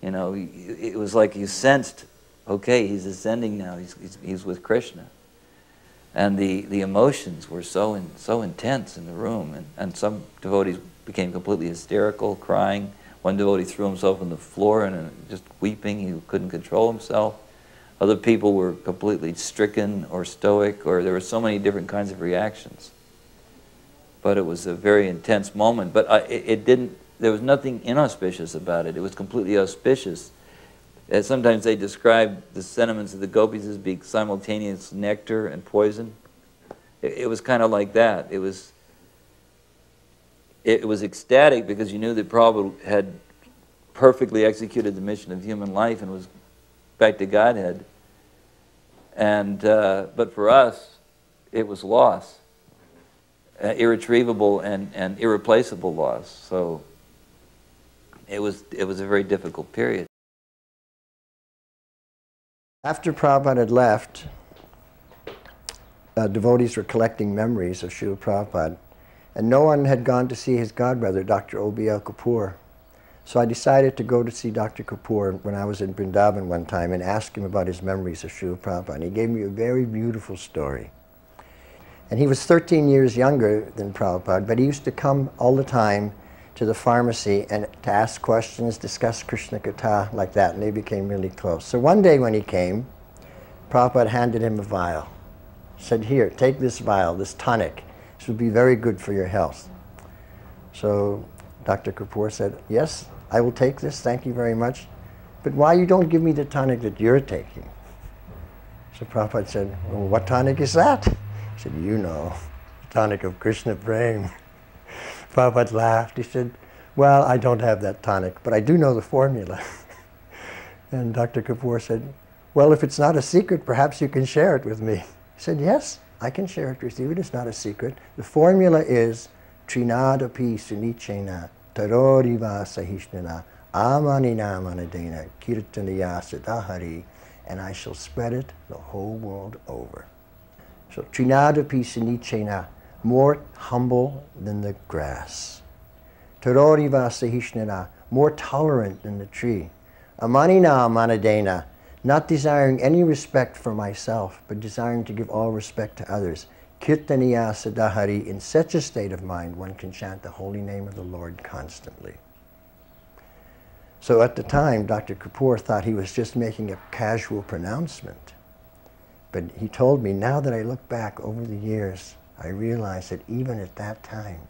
You know, it was like you sensed, okay, he's ascending now, he's with Krishna. And the emotions were so intense in the room, and some devotees became completely hysterical, crying. One devotee threw himself on the floor and just weeping, he couldn't control himself. Other people were completely stricken or stoic, or there were so many different kinds of reactions. But it was a very intense moment. But there was nothing inauspicious about it. It was completely auspicious. Sometimes they describe the sentiments of the gopis as being simultaneous nectar and poison. It was kind of like that. It was ecstatic because you knew that Prabhupada had perfectly executed the mission of human life and was back to Godhead. And but for us, it was loss, irretrievable and irreplaceable loss. So it was a very difficult period. After Prabhupada had left, devotees were collecting memories of Srila Prabhupada, and no one had gone to see his godbrother, Dr. O.B.L. Kapoor. So I decided to go to see Dr. Kapoor when I was in Vrindavan one time and ask him about his memories of Srila Prabhupada. And he gave me a very beautiful story. And he was 13 years younger than Prabhupada, but he used to come all the time to the pharmacy and to ask questions, discuss Krishna Katha, like that, and they became really close. So one day when he came, Prabhupada handed him a vial. Said, here, take this vial, this tonic. This would be very good for your health. So Dr. Kapoor said, yes, I will take this, thank you very much. But why you don't give me the tonic that you're taking? So Prabhupada said, well, what tonic is that? He said, you know, the tonic of Krishna Prem. Prabhupada laughed. He said, well, I don't have that tonic, but I do know the formula. And Dr. Kapoor said, well, if it's not a secret, perhaps you can share it with me. He said, yes, I can share it with you. It is not a secret. The formula is Trinadapi Sunichena Taroriva Sahishnana Amanina Manadena Kirtaniyasa Dahari, and I shall spread it the whole world over. So Trinadapi Sunichena, more humble than the grass. Taroriva Sahishnana, more tolerant than the tree. Amanina Manadena, not desiring any respect for myself, but desiring to give all respect to others. Kirtaniyasa Dahari, in such a state of mind, one can chant the holy name of the Lord constantly. So at the time, Dr. Kapoor thought he was just making a casual pronouncement. But he told me, now that I look back over the years, I realized that even at that time,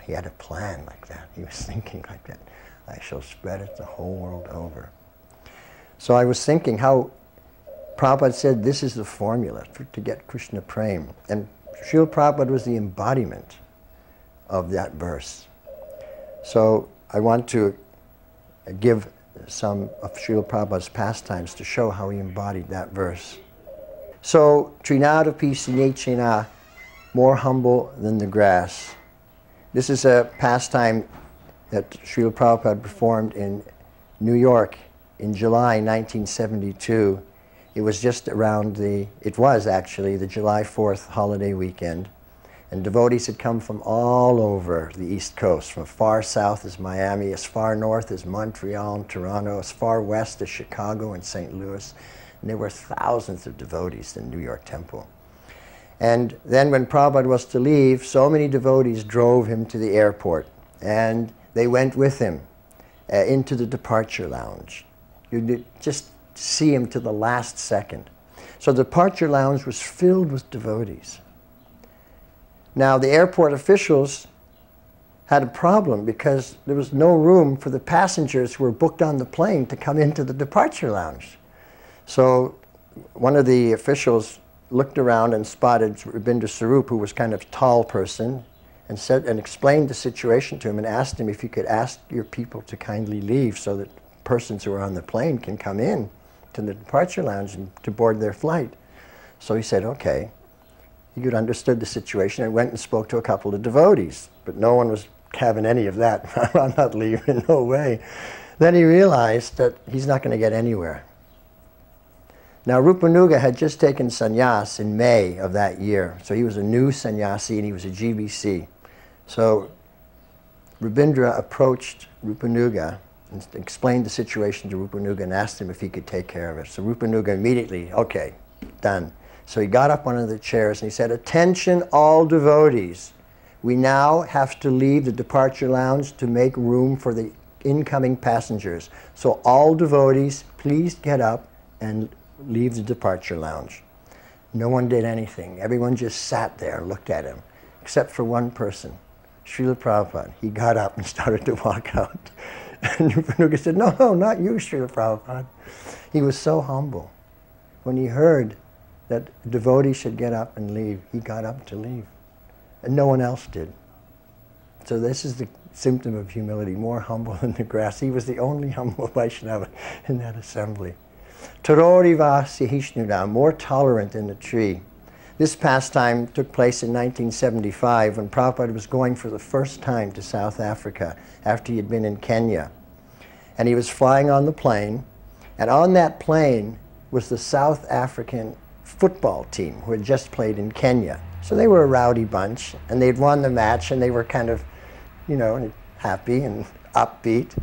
he had a plan like that. He was thinking like that. I shall spread it the whole world over. So I was thinking how Prabhupada said this is the formula to get Krishna Prem. And Srila Prabhupada was the embodiment of that verse. So I want to give some of Srila Prabhupada's pastimes to show how he embodied that verse. So, Trinadapi Sinechena, more humble than the grass. This is a pastime that Srila Prabhupada performed in New York in July 1972. It was just around it was actually the July 4th holiday weekend. And devotees had come from all over the East Coast, from far south as Miami, as far north as Montreal and Toronto, as far west as Chicago and St. Louis. And there were thousands of devotees in the New York temple. And then when Prabhupada was to leave, so many devotees drove him to the airport. And they went with him into the departure lounge. You could just see him to the last second. So the departure lounge was filled with devotees. Now the airport officials had a problem because there was no room for the passengers who were booked on the plane to come into the departure lounge. So one of the officials looked around and spotted Rabindra Sarup, who was kind of a tall person, and said and explained the situation to him and asked him if he could ask your people to kindly leave so that persons who are on the plane can come in to the departure lounge and to board their flight. So he said, okay. He could understood the situation and went and spoke to a couple of devotees, but no one was having any of that. I'm not leaving, no way. Then he realized that he's not going to get anywhere. Now Rupanuga had just taken sannyas in May of that year, so he was a new sannyasi and he was a GBC. So Rabindra approached Rupanuga and explained the situation to Rupanuga and asked him if he could take care of it. So Rupanuga immediately, okay, done. So he got up one of the chairs and he said, attention all devotees. We now have to leave the departure lounge to make room for the incoming passengers. So all devotees, please get up and leave the departure lounge. No one did anything. Everyone just sat there and looked at him, except for one person, Srila Prabhupada. He got up and started to walk out. And Rupanuga said, no, no, not you, Srila Prabhupada. He was so humble. When he heard that devotees should get up and leave, he got up to leave. And no one else did. So this is the symptom of humility, more humble than the grass. He was the only humble Vaishnava in that assembly. Taroriva Sihishnuna, more tolerant than the tree. This pastime took place in 1975 when Prabhupada was going for the first time to South Africa after he had been in Kenya. And he was flying on the plane, and on that plane was the South African football team who had just played in Kenya. So they were a rowdy bunch, and they'd won the match, and they were kind of, you know, happy and upbeat.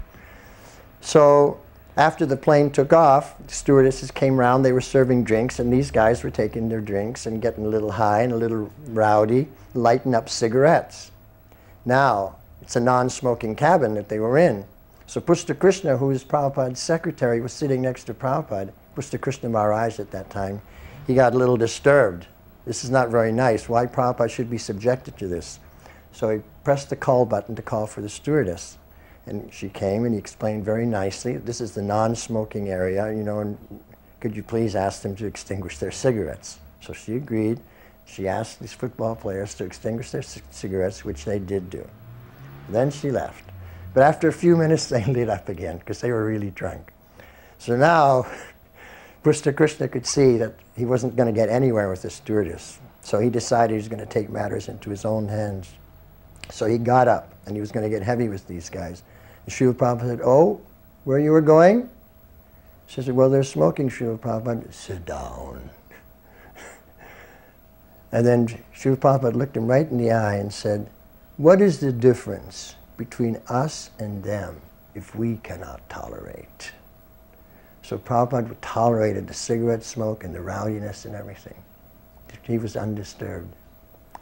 So after the plane took off, the stewardesses came around, they were serving drinks, and these guys were taking their drinks and getting a little high and a little rowdy, lighting up cigarettes. Now, it's a non-smoking cabin that they were in. So Pushta Krishna, who was Prabhupada's secretary, was sitting next to Prabhupada, Pushta Krishna Maharaj at that time. He got a little disturbed. This is not very nice. Why Prabhupada should be subjected to this? So he pressed the call button to call for the stewardess. And she came and he explained very nicely, this is the non-smoking area, you know, and could you please ask them to extinguish their cigarettes? So she agreed. She asked these football players to extinguish their cigarettes, which they did do. Then she left. But after a few minutes, they lit up again because they were really drunk. So now, Pushta Krishna could see that he wasn't going to get anywhere with the stewardess. So he decided he was going to take matters into his own hands. So he got up and he was going to get heavy with these guys. And Srila Prabhupada said, oh, where you were going? She said, well, they're smoking, Srila Prabhupada. Sit down. And then Srila Prabhupada looked him right in the eye and said, what is the difference between us and them if we cannot tolerate? So Prabhupada tolerated the cigarette smoke and the rowdiness and everything. He was undisturbed.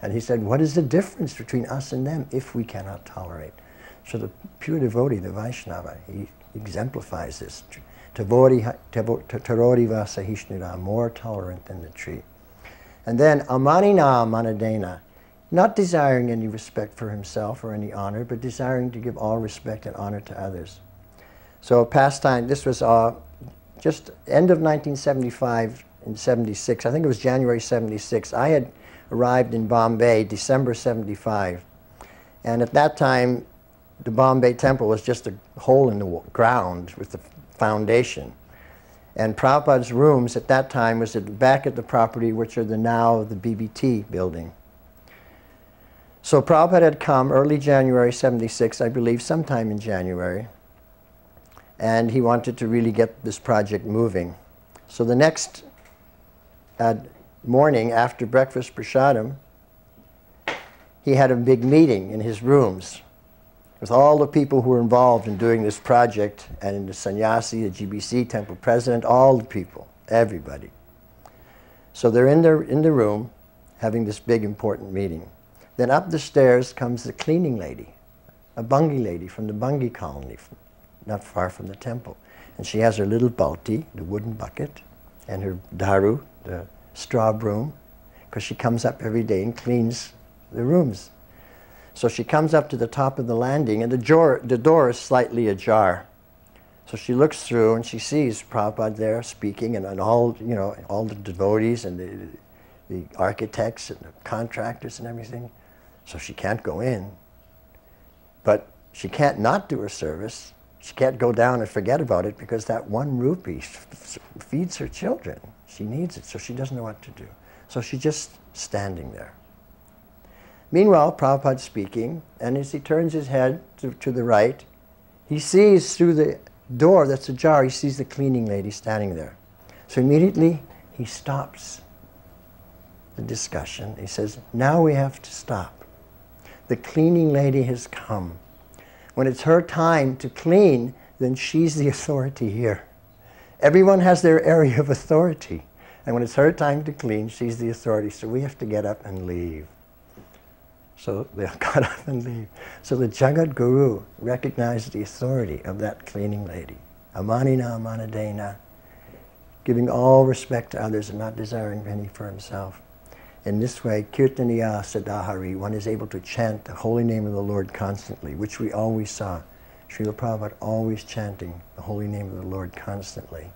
And he said, what is the difference between us and them if we cannot tolerate? So the pure devotee, the Vaishnava, he exemplifies this. Tarori Vasahishnira, more tolerant than the tree. And then amanina manadena, not desiring any respect for himself or any honor, but desiring to give all respect and honor to others. So pastime, this was just end of 1975 and 76, I think it was January 76. I had arrived in Bombay December 75. And at that time, the Bombay temple was just a hole in the ground with the foundation. And Prabhupada's rooms at that time was back at the property, which are now the BBT building. So Prabhupada had come early January 76, I believe, sometime in January. And he wanted to really get this project moving. So the next morning after breakfast prasadam, he had a big meeting in his rooms with all the people who were involved in doing this project, and the sannyasi, the GBC temple president, all the people, everybody. So they're in the room having this big important meeting. Then up the stairs comes the cleaning lady, a Bungi lady from the Bungi colony, not far from the temple. And she has her little balti, the wooden bucket, and her daru, the straw broom, because she comes up every day and cleans the rooms. So she comes up to the top of the landing, and the door is slightly ajar. So she looks through and she sees Prabhupada there speaking, and all, you know, all the devotees and the architects and the contractors and everything. So she can't go in, but she can't not do her service. She can't go down and forget about it because that 1 rupee feeds her children. She needs it, so she doesn't know what to do. So she's just standing there. Meanwhile, Prabhupada's speaking, and as he turns his head to the right, he sees through the door that's ajar, he sees the cleaning lady standing there. So immediately he stops the discussion. He says, now we have to stop. The cleaning lady has come. When it's her time to clean, then she's the authority here. Everyone has their area of authority. And when it's her time to clean, she's the authority. So we have to get up and leave. So they got up and leave. So the Jagat Guru recognized the authority of that cleaning lady. Amanina amanadena, giving all respect to others and not desiring any for himself. In this way, Kirtaniya Sadahari, one is able to chant the holy name of the Lord constantly, which we always saw. Srila Prabhupada always chanting the holy name of the Lord constantly.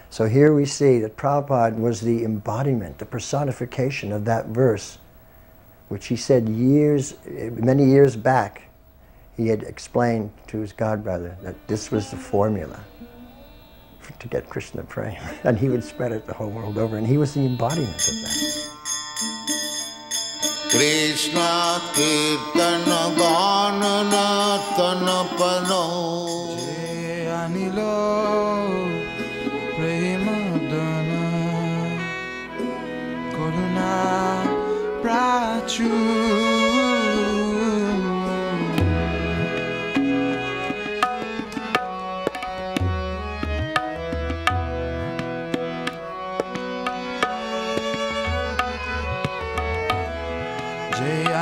So here we see that Prabhupada was the embodiment, the personification of that verse, which he said many years back, he had explained to his godbrother that this was the formula to get Krishna prema. And he would spread it the whole world over, and he was the embodiment of that. Krishna Kirtana Ganana Tanapano Anilo Premadana Koruna Prachu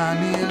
Nani